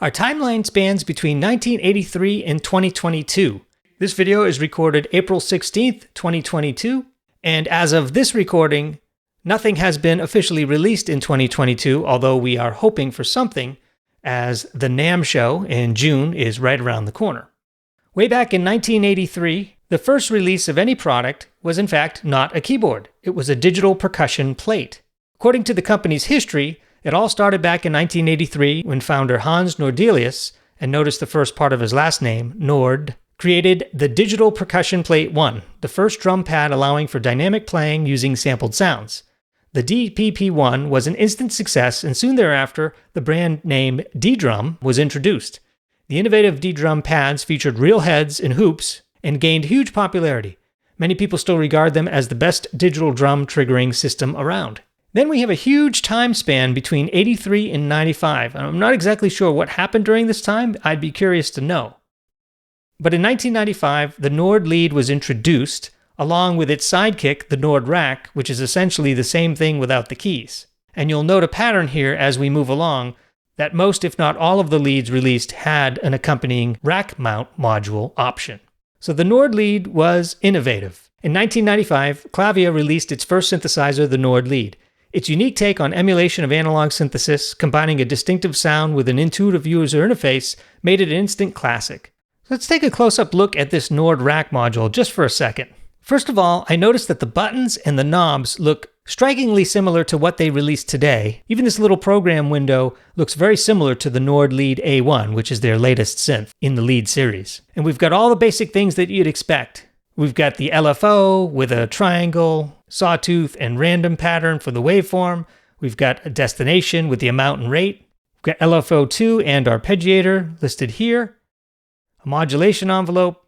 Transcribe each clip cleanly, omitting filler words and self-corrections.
Our timeline spans between 1983 and 2022. This video is recorded April 16th, 2022, and as of this recording, nothing has been officially released in 2022, although we are hoping for something, as the NAMM show in June is right around the corner. Way back in 1983, the first release of any product was in fact not a keyboard. It was a digital percussion plate. According to the company's history, it all started back in 1983 when founder Hans Nordelius, and notice the first part of his last name, Nord, created the Digital Percussion Plate 1, the first drum pad allowing for dynamic playing using sampled sounds. The DPP-1 was an instant success, and soon thereafter, the brand name DDRUM was introduced. The innovative DDRUM pads featured real heads and hoops and gained huge popularity. Many people still regard them as the best digital drum triggering system around. Then we have a huge time span between 83 and 95. I'm not exactly sure what happened during this time. I'd be curious to know. But in 1995, the Nord lead was introduced, along with its sidekick, the Nord rack, which is essentially the same thing without the keys. And you'll note a pattern here as we move along that most, if not all, of the leads released had an accompanying rack mount module option. So the Nord lead was innovative. In 1995, Clavia released its first synthesizer, the Nord lead. Its unique take on emulation of analog synthesis, combining a distinctive sound with an intuitive user interface, made it an instant classic. Let's take a close-up look at this Nord rack module just for a second. First of all, I noticed that the buttons and the knobs look strikingly similar to what they released today. Even this little program window looks very similar to the Nord Lead A1, which is their latest synth in the Lead series. And we've got all the basic things that you'd expect. We've got the LFO with a triangle, sawtooth, and random pattern for the waveform. We've got a destination with the amount and rate. We've got LFO2 and arpeggiator listed here. A modulation envelope.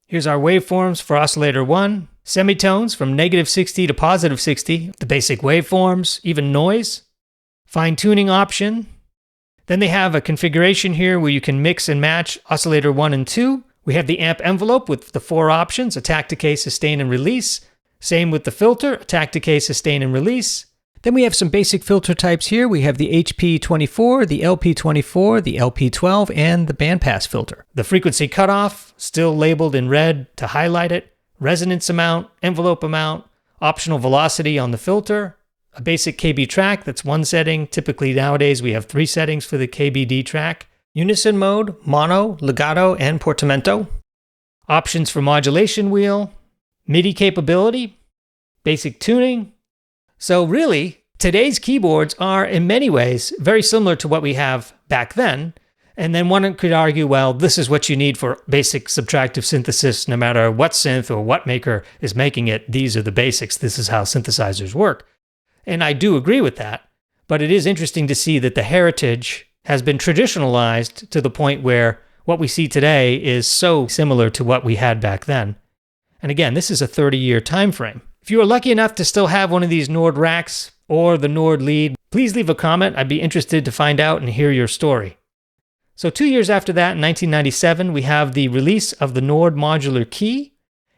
Here's our waveforms for oscillator 1. Semitones from -60 to +60. The basic waveforms, even noise. Fine-tuning option. Then they have a configuration here where you can mix and match oscillator 1 and 2. We have the amp envelope with the 4 options, attack, decay, sustain, and release. Same with the filter, attack, decay, sustain, and release. Then we have some basic filter types here. We have the HP24, the LP24, the LP12, and the bandpass filter. The frequency cutoff, still labeled in red to highlight it. Resonance amount, envelope amount, optional velocity on the filter. A basic KB track, that's one setting. Typically nowadays we have 3 settings for the KBD track. Unison mode, mono, legato, and portamento. Options for modulation wheel, MIDI capability, basic tuning. So really, today's keyboards are in many ways very similar to what we have back then. And then one could argue, well, this is what you need for basic subtractive synthesis, no matter what synth or what maker is making it. These are the basics. This is how synthesizers work. And I do agree with that. But it is interesting to see that the heritage has been traditionalized to the point where what we see today is so similar to what we had back then. And again, this is a 30-year time frame. If you are lucky enough to still have one of these Nord racks or the Nord lead, please leave a comment. I'd be interested to find out and hear your story. So 2 years after that, in 1997, we have the release of the Nord Modular Key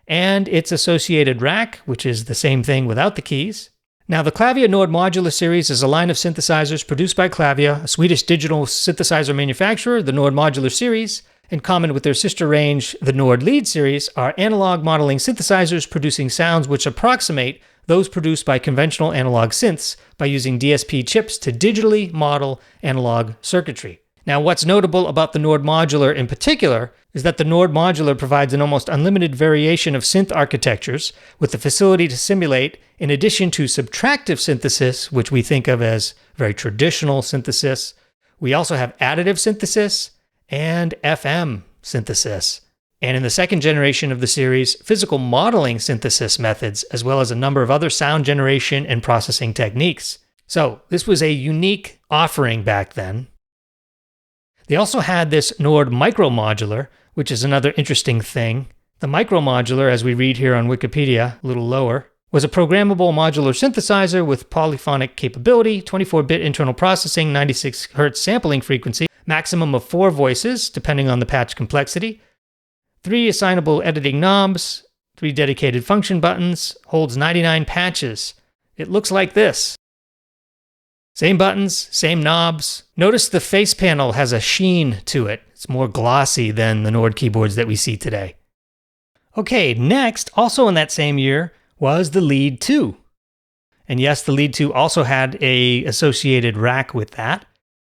and its associated rack, which is the same thing without the keys. Now, the Clavia Nord Modular series is a line of synthesizers produced by Clavia, a Swedish digital synthesizer manufacturer. The Nord Modular series, in common with their sister range, the Nord Lead series, are analog modeling synthesizers producing sounds which approximate those produced by conventional analog synths by using DSP chips to digitally model analog circuitry. Now, what's notable about the Nord Modular in particular is that the Nord Modular provides an almost unlimited variation of synth architectures with the facility to simulate, in addition to subtractive synthesis, which we think of as very traditional synthesis, we also have additive synthesis and FM synthesis. And in the second generation of the series, physical modeling synthesis methods, as well as a number of other sound generation and processing techniques. So this was a unique offering back then. They also had this Nord Micro Modular, which is another interesting thing. The Micro Modular, as we read here on Wikipedia, a little lower, was a programmable modular synthesizer with polyphonic capability, 24-bit internal processing, 96 Hz sampling frequency, maximum of 4 voices, depending on the patch complexity, 3 assignable editing knobs, 3 dedicated function buttons, holds 99 patches. It looks like this. Same buttons, same knobs. Notice the face panel has a sheen to it. It's more glossy than the Nord keyboards that we see today. Okay, next, also in that same year, was the Lead 2. And yes, the Lead 2 also had an associated rack with that.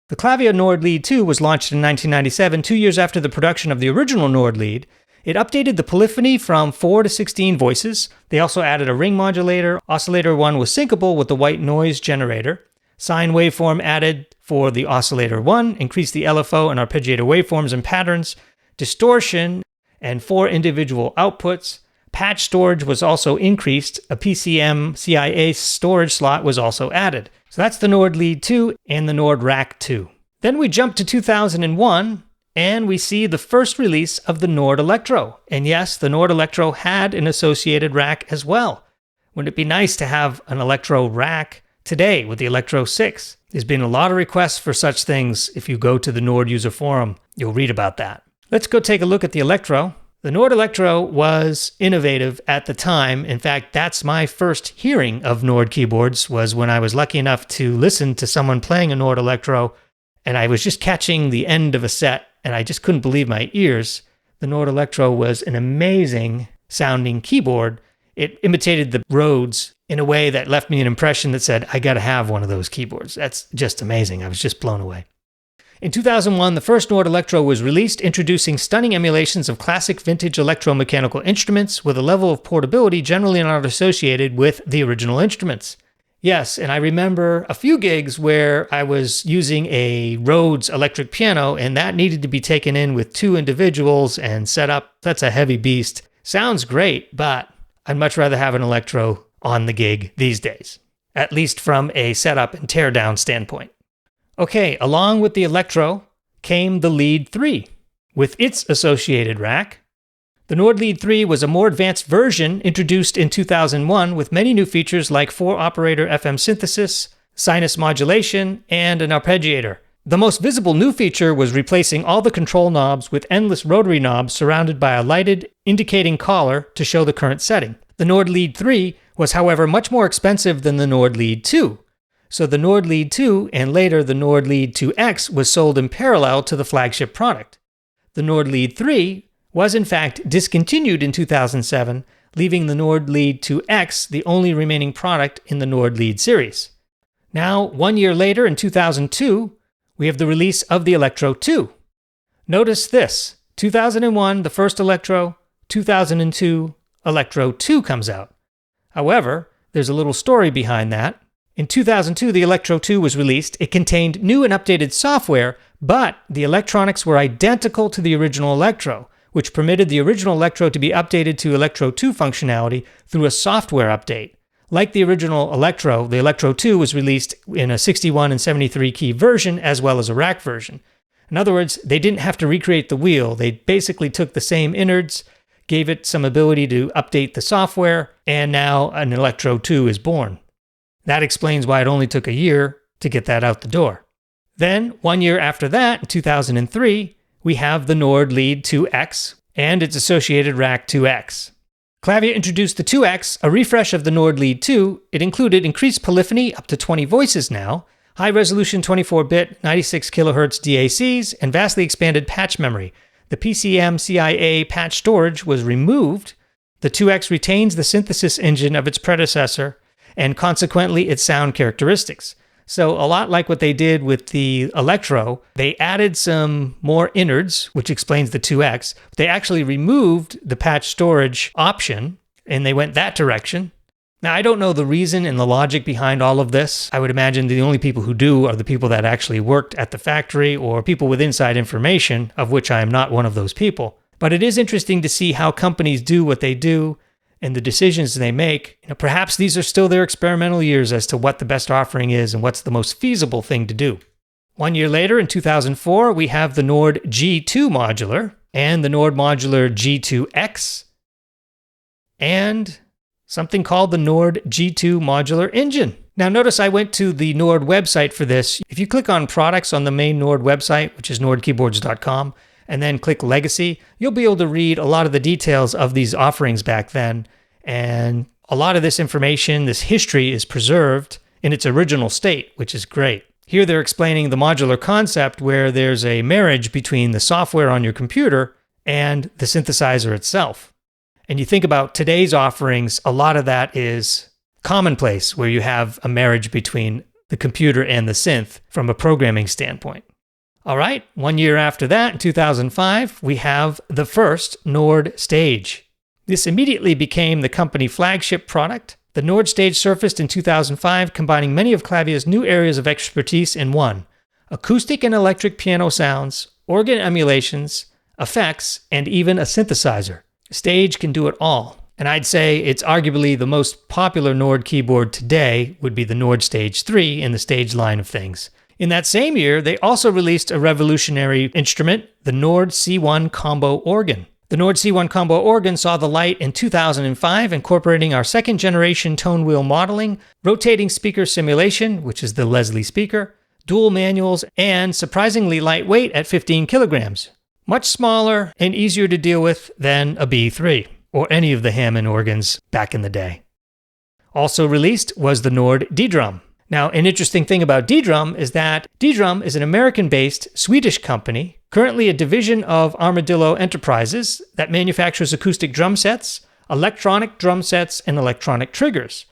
The Clavia Nord Lead 2 was launched in 1997, 2 years after the production of the original Nord Lead. It updated the polyphony from 4 to 16 voices. They also added a ring modulator. Oscillator 1 was syncable with the white noise generator. Sine waveform added for the Oscillator 1, increased the LFO and arpeggiator waveforms and patterns, distortion, and 4 individual outputs. Patch storage was also increased. A PCM CIA storage slot was also added. So that's the Nord Lead 2 and the Nord Rack 2. Then we jump to 2001, and we see the first release of the Nord Electro. And yes, the Nord Electro had an associated rack as well. Wouldn't it be nice to have an Electro rack today with the Electro 6? There's been a lot of requests for such things. If you go to the Nord user forum, you'll read about that. Let's go take a look at the Electro. The Nord Electro was innovative at the time. In fact, that's my first hearing of Nord keyboards, was when I was lucky enough to listen to someone playing a Nord Electro, and I was just catching the end of a set, and I just couldn't believe my ears. The Nord Electro was an amazing sounding keyboard. It imitated the Rhodes in a way that left me an impression that said, I gotta have one of those keyboards. That's just amazing. I was just blown away. In 2001, the first Nord Electro was released, introducing stunning emulations of classic vintage electromechanical instruments with a level of portability generally not associated with the original instruments. Yes, and I remember a few gigs where I was using a Rhodes electric piano, and that needed to be taken in with 2 individuals and set up. That's a heavy beast. Sounds great, but I'd much rather have an Electro on the gig these days, at least from a setup and teardown standpoint. Okay, along with the Electro came the Lead 3 with its associated rack. The Nord Lead 3 was a more advanced version introduced in 2001 with many new features like 4-operator FM synthesis, sinus modulation, and an arpeggiator. The most visible new feature was replacing all the control knobs with endless rotary knobs surrounded by a lighted indicating collar to show the current setting. The Nord Lead 3 was, however, much more expensive than the Nord Lead 2. So the Nord Lead 2 and later the Nord Lead 2X was sold in parallel to the flagship product. The Nord Lead 3 was in fact discontinued in 2007, leaving the Nord Lead 2X the only remaining product in the Nord Lead series. Now, 1 year later in 2002, we have the release of the Electro 2. Notice this, 2001, the first Electro, 2002, Electro 2 comes out. However, there's a little story behind that. In 2002, the Electro 2 was released. It contained new and updated software, but the electronics were identical to the original Electro, which permitted the original Electro to be updated to Electro 2 functionality through a software update. Like the original Electro, the Electro 2 was released in a 61 and 73 key version as well as a rack version. In other words, they didn't have to recreate the wheel. They basically took the same innards, gave it some ability to update the software, and now an Electro 2 is born. That explains why it only took a year to get that out the door. Then, 1 year after that, in 2003, we have the Nord Lead 2X and its associated rack 2X. Clavia introduced the 2X, a refresh of the Nord Lead 2. It included increased polyphony, up to 20 voices now, high-resolution 24-bit 96 kHz DACs, and vastly expanded patch memory. The PCM CIA patch storage was removed. The 2X retains the synthesis engine of its predecessor, and consequently its sound characteristics. So a lot like what they did with the Electro, they added some more innards, which explains the 2X. They actually removed the patch storage option, and they went that direction. Now, I don't know the reason and the logic behind all of this. I would imagine the only people who do are the people that actually worked at the factory or people with inside information, of which I am not one of those people. But it is interesting to see how companies do what they do and the decisions they make. Perhaps these are still their experimental years as to what the best offering is and what's the most feasible thing to do. 1 year later, in 2004, we have the Nord G2 Modular and the Nord Modular G2X and something called the Nord G2 Modular Engine. Now notice I went to the Nord website for this. If you click on products on the main Nord website, which is nordkeyboards.com, and then click Legacy, you'll be able to read a lot of the details of these offerings back then. And a lot of this information, this history is preserved in its original state, which is great. Here they're explaining the modular concept where there's a marriage between the software on your computer and the synthesizer itself. And you think about today's offerings, a lot of that is commonplace, where you have a marriage between the computer and the synth from a programming standpoint. All right, 1 year after that, in 2005, we have the first Nord stage. This immediately became the company flagship product. The Nord stage surfaced in 2005, combining many of Clavia's new areas of expertise in one: acoustic and electric piano sounds, organ emulations, effects, and even a synthesizer. Stage can do it all. And I'd say it's arguably the most popular Nord keyboard today would be the Nord Stage 3 in the Stage line of things. In that same year, they also released a revolutionary instrument, the Nord C1 Combo Organ. The Nord C1 Combo Organ saw the light in 2005, incorporating our second generation tone wheel modeling, rotating speaker simulation, which is the Leslie speaker, dual manuals, and surprisingly lightweight at 15 kilograms. Much smaller and easier to deal with than a B3 or any of the Hammond organs back in the day. Also released was the Nord DDRUM. Now, an interesting thing about DDRUM is that DDRUM is an American-based Swedish company, currently a division of Armadillo Enterprises that manufactures acoustic drum sets, electronic drum sets, and electronic triggers.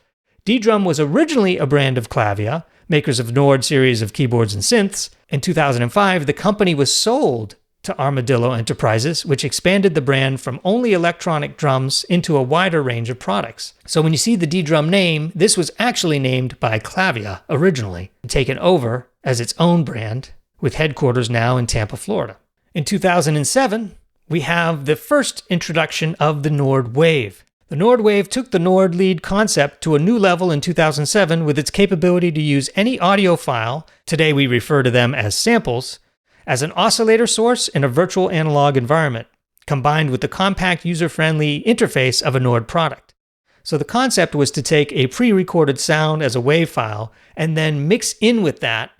DDRUM was originally a brand of Clavia, makers of Nord series of keyboards and synths. In 2005, the company was sold to Armadillo Enterprises, which expanded the brand from only electronic drums into a wider range of products. So when you see the DDRUM name, this was actually named by Clavia originally, and taken over as its own brand, with headquarters now in Tampa, Florida. In 2007, we have the first introduction of the Nord Wave. The Nord Wave took the Nord lead concept to a new level in 2007 with its capability to use any audio file, today we refer to them as samples, as an oscillator source in a virtual analog environment, combined with the compact user-friendly interface of a Nord product. So the concept was to take a pre-recorded sound as a WAV file and then mix in with that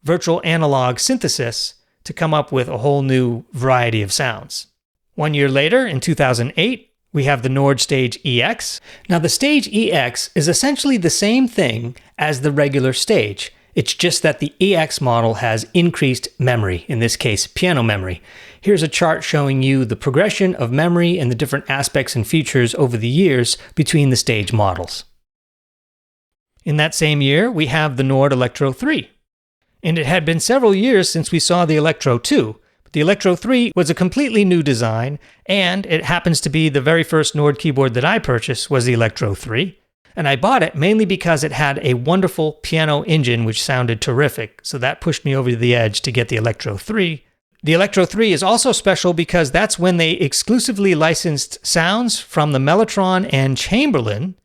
virtual analog synthesis to come up with a whole new variety of sounds. 1 year later, in 2008, we have the Nord Stage EX. Now the Stage EX is essentially the same thing as the regular Stage. It's just that the EX model has increased memory, in this case, piano memory. Here's a chart showing you the progression of memory and the different aspects and features over the years between the Stage models. In that same year, we have the Nord Electro 3. And it had been several years since we saw the Electro 2. But the Electro 3 was a completely new design, and it happens to be the very first Nord keyboard that I purchased was the Electro 3. And I bought it mainly because it had a wonderful piano engine which sounded terrific, so that pushed me over the edge to get the Electro 3. The Electro 3 is also special because that's when they exclusively licensed sounds from the Mellotron and Chamberlin.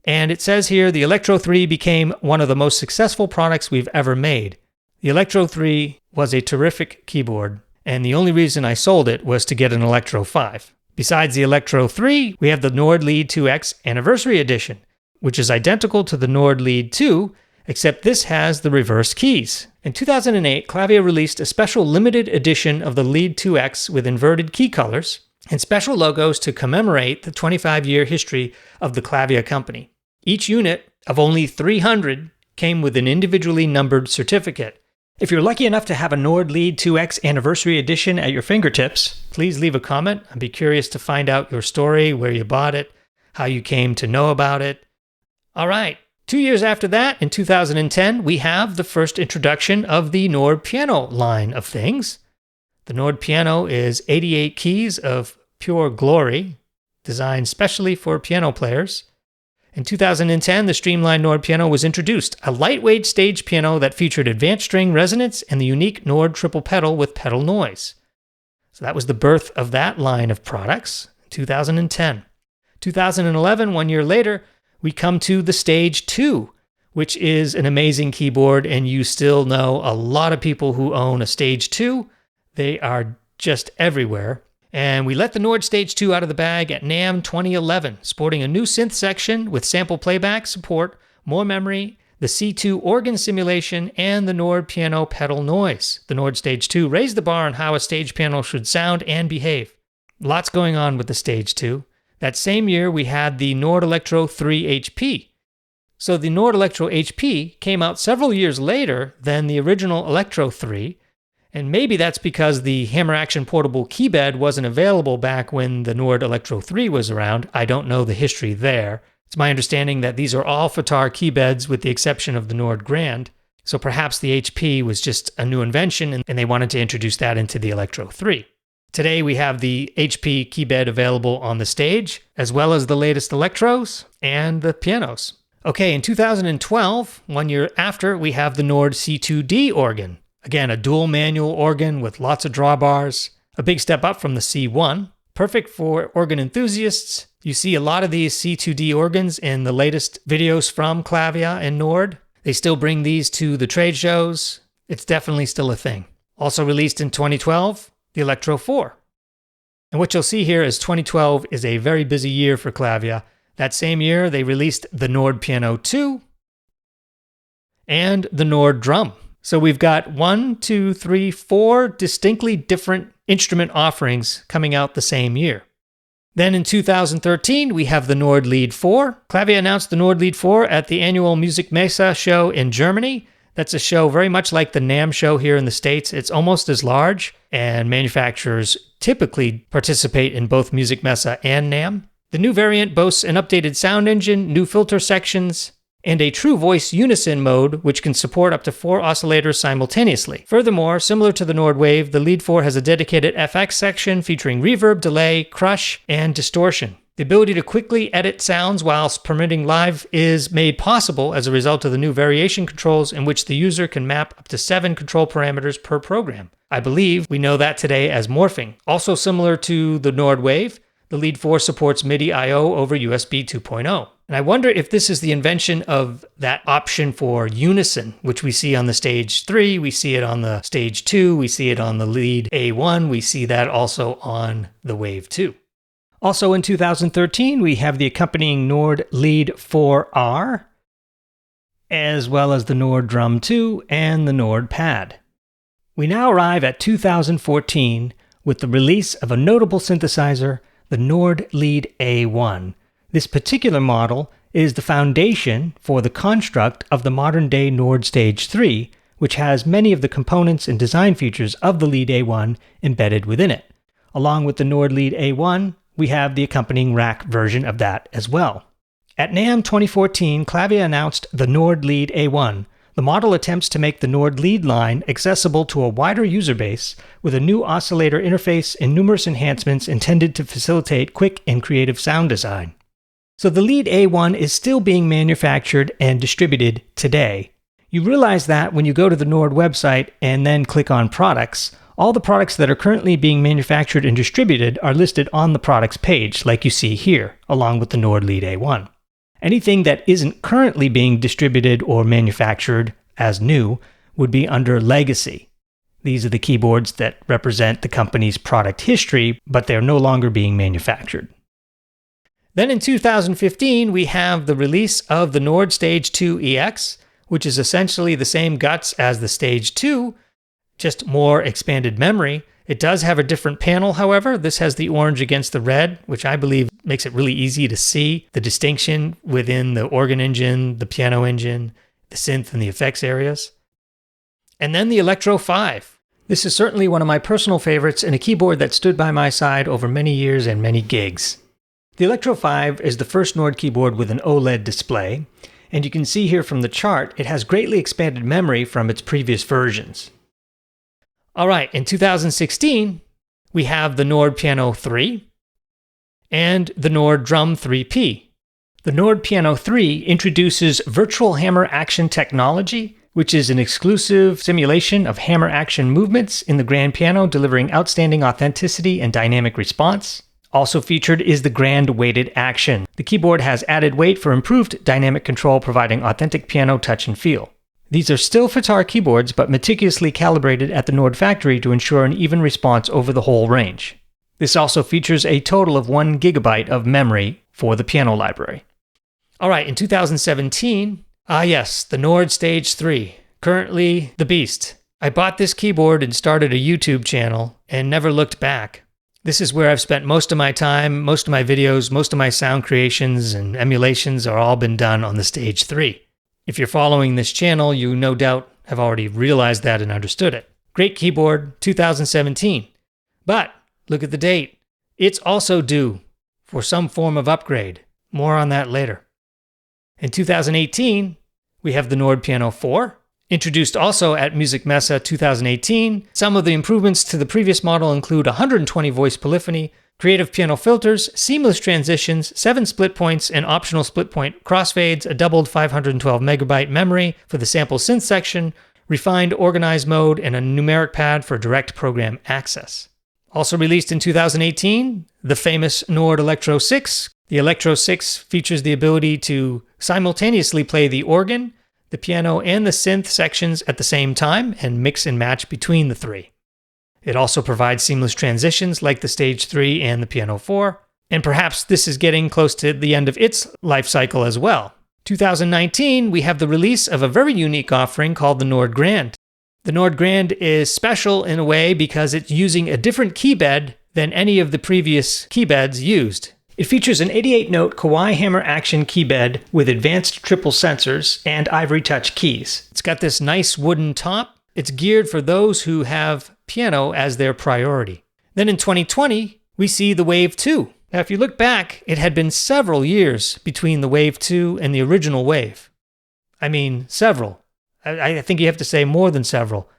And it says here the Electro 3 became one of the most successful products we've ever made. The Electro 3 was a terrific keyboard, and the only reason I sold it was to get an Electro 5. Besides the Electro 3, we have the Nord Lead 2X Anniversary Edition, which is identical to the Nord Lead 2, except this has the reverse keys. In 2008, Clavia released a special limited edition of the Lead 2X with inverted key colors and special logos to commemorate the 25-year history of the Clavia company. Each unit of only 300 came with an individually numbered certificate. If you're lucky enough to have a Nord Lead 2X Anniversary Edition at your fingertips, please leave a comment. I'd be curious to find out your story, where you bought it, how you came to know about it. All right, 2 years after that, in 2010, we have the first introduction of the Nord Piano line of things. The Nord Piano is 88 keys of pure glory, designed specially for piano players. In 2010, the streamlined Nord Piano was introduced, a lightweight stage piano that featured advanced string resonance and the unique Nord triple pedal with pedal noise. So that was the birth of that line of products, 2010. 2011, 1 year later, we come to the Stage 2, which is an amazing keyboard, and you still know a lot of people who own a Stage 2. They are just everywhere. And we let the Nord Stage 2 out of the bag at NAMM 2011, sporting a new synth section with sample playback support, more memory, the C2 organ simulation, and the Nord piano pedal noise. The Nord Stage 2 raised the bar on how a stage piano should sound and behave. Lots going on with the Stage 2. That same year, we had the Nord Electro 3 HP. So the Nord Electro HP came out several years later than the original Electro 3, and maybe that's because the hammer action portable keybed wasn't available back when the Nord Electro 3 was around. I don't know the history there. It's my understanding that these are all FATAR keybeds with the exception of the Nord Grand. So perhaps the HP was just a new invention and they wanted to introduce that into the Electro 3. Today we have the HP keybed available on the stage, as well as the latest Electros and the pianos. Okay, in 2012, 1 year after, we have the Nord C2D Organ. Again, a dual manual organ with lots of drawbars, a big step up from the C1. Perfect for organ enthusiasts. You see a lot of these C2D organs in the latest videos from Clavia and Nord. They still bring these to the trade shows. It's definitely still a thing. Also released in 2012, the Electro 4. And what you'll see here is 2012 is a very busy year for Clavia. That same year, they released the Nord Piano 2 and the Nord Drum. So we've got 4 distinctly different instrument offerings coming out the same year. Then in 2013, we have the Nord Lead 4. Clavia announced the Nord Lead 4 at the annual Music Messe show in Germany. That's a show very much like the NAMM show here in the States. It's almost as large, and manufacturers typically participate in both Music Messe and NAMM. The new variant boasts an updated sound engine, new filter sections, and a true voice unison mode, which can support up to 4 oscillators simultaneously. Furthermore, similar to the Nord Wave, the Lead 4 has a dedicated FX section featuring reverb, delay, crush, and distortion. The ability to quickly edit sounds whilst permitting live is made possible as a result of the new variation controls in which the user can map up to 7 control parameters per program. I believe we know that today as morphing. Also similar to the Nord Wave, the Lead 4 supports MIDI I/O over USB 2.0. And I wonder if this is the invention of that option for unison, which we see on the Stage 3, we see it on the Stage 2, we see it on the Lead A1, we see that also on the Wave 2. Also in 2013, we have the accompanying Nord Lead 4R, as well as the Nord Drum 2 and the Nord Pad. We now arrive at 2014 with the release of a notable synthesizer, the Nord Lead A1. This particular model is the foundation for the construct of the modern-day Nord Stage 3, which has many of the components and design features of the Lead A1 embedded within it. Along with the Nord Lead A1, we have the accompanying rack version of that as well. At NAMM 2014, Clavia announced the Nord Lead A1. The model attempts to make the Nord Lead line accessible to a wider user base with a new oscillator interface and numerous enhancements intended to facilitate quick and creative sound design. So the Lead A1 is still being manufactured and distributed today. You realize that when you go to the Nord website and then click on products, all the products that are currently being manufactured and distributed are listed on the products page, like you see here, along with the Nord Lead A1. Anything that isn't currently being distributed or manufactured as new would be under legacy. These are the keyboards that represent the company's product history, but they're no longer being manufactured. Then in 2015, we have the release of the Nord Stage 2 EX, which is essentially the same guts as the Stage 2, just more expanded memory. It does have a different panel, however. This has the orange against the red, which I believe makes it really easy to see the distinction within the organ engine, the piano engine, the synth, and the effects areas. And then the Electro 5. This is certainly one of my personal favorites and a keyboard that stood by my side over many years and many gigs. The Electro 5 is the first Nord keyboard with an OLED display, and you can see here from the chart it has greatly expanded memory from its previous versions. Alright, in 2016, we have the Nord Piano 3 and the Nord Drum 3P. The Nord Piano 3 introduces virtual hammer action technology, which is an exclusive simulation of hammer action movements in the grand piano, delivering outstanding authenticity and dynamic response. Also featured is the Grand Weighted Action. The keyboard has added weight for improved dynamic control, providing authentic piano touch and feel. These are still FATAR keyboards, but meticulously calibrated at the Nord factory to ensure an even response over the whole range. This also features a total of 1 GB of memory for the piano library. Alright, in 2017, yes, the Nord Stage 3, currently the beast. I bought this keyboard and started a YouTube channel and never looked back. This is where I've spent most of my time, most of my videos, most of my sound creations and emulations are all been done on the Stage 3. If you're following this channel, you no doubt have already realized that and understood it. Great keyboard, 2017. But look at the date. It's also due for some form of upgrade. More on that later. In 2018, we have the Nord Piano 4. Introduced also at Music Messe 2018, some of the improvements to the previous model include 120 voice polyphony, creative piano filters, seamless transitions, 7 split points and optional split point crossfades, a doubled 512 megabyte memory for the sample synth section, refined organized mode, and a numeric pad for direct program access. Also released in 2018, the famous Nord Electro 6. The Electro 6 features the ability to simultaneously play the organ, the piano, and the synth sections at the same time and mix and match between the three. It also provides seamless transitions like the Stage 3 and the Piano 4, and perhaps this is getting close to the end of its life cycle as well. 2019, we have the release of a very unique offering called the Nord Grand. The Nord Grand is special in a way because it's using a different keybed than any of the previous keybeds used. It features an 88-note Kawai hammer action keybed with advanced triple sensors and ivory touch keys. It's got this nice wooden top. It's geared for those who have piano as their priority. Then in 2020, we see the Wave 2. Now, if you look back, it had been several years between the Wave 2 and the original Wave. I mean, several. I think you have to say more than several.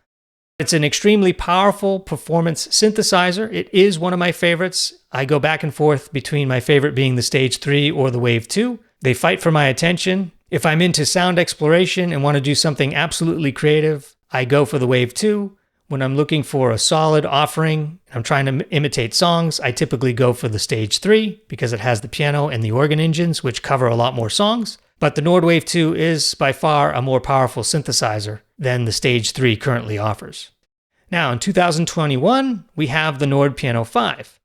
It's an extremely powerful performance synthesizer. It is one of my favorites. I go back and forth between my favorite being the Stage 3 or the Wave 2. They fight for my attention. If I'm into sound exploration and want to do something absolutely creative, I go for the Wave 2. When I'm looking for a solid offering, I'm trying to imitate songs, I typically go for the Stage 3 because it has the piano and the organ engines, which cover a lot more songs. But the Nord Wave 2 is by far a more powerful synthesizer than the Stage 3 currently offers. Now, in 2021, we have the Nord Piano 5.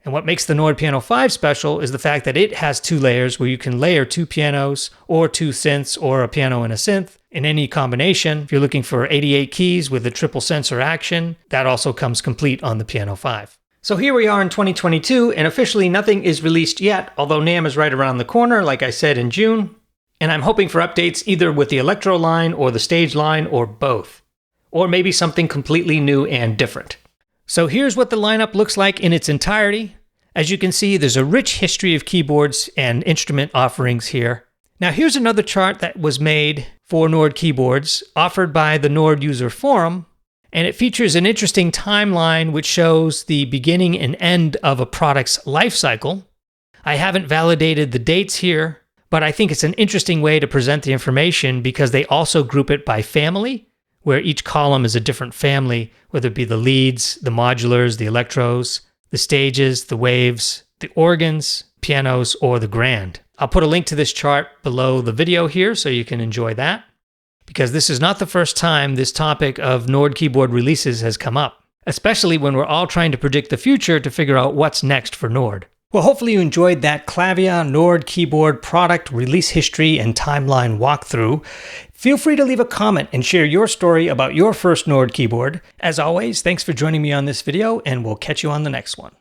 And what makes the Nord Piano 5 special is the fact that it has 2 layers where you can layer 2 pianos or 2 synths or a piano and a synth in any combination. If you're looking for 88 keys with a triple sensor action, that also comes complete on the Piano 5. So here we are in 2022, and officially nothing is released yet, although NAMM is right around the corner, like I said in June. And I'm hoping for updates either with the Electro line or the Stage line or both. Or maybe something completely new and different. So here's what the lineup looks like in its entirety. As you can see, there's a rich history of keyboards and instrument offerings here. Now here's another chart that was made for Nord keyboards, offered by the Nord User Forum, and it features an interesting timeline which shows the beginning and end of a product's life cycle. I haven't validated the dates here, but I think it's an interesting way to present the information because they also group it by family, where each column is a different family, whether it be the leads, the modulars, the electros, the stages, the waves, the organs, pianos, or the grand. I'll put a link to this chart below the video here so you can enjoy that, because this is not the first time this topic of Nord keyboard releases has come up, especially when we're all trying to predict the future to figure out what's next for Nord. Well, hopefully you enjoyed that Clavia Nord keyboard product release history and timeline walkthrough. Feel free to leave a comment and share your story about your first Nord keyboard. As always, thanks for joining me on this video, and we'll catch you on the next one.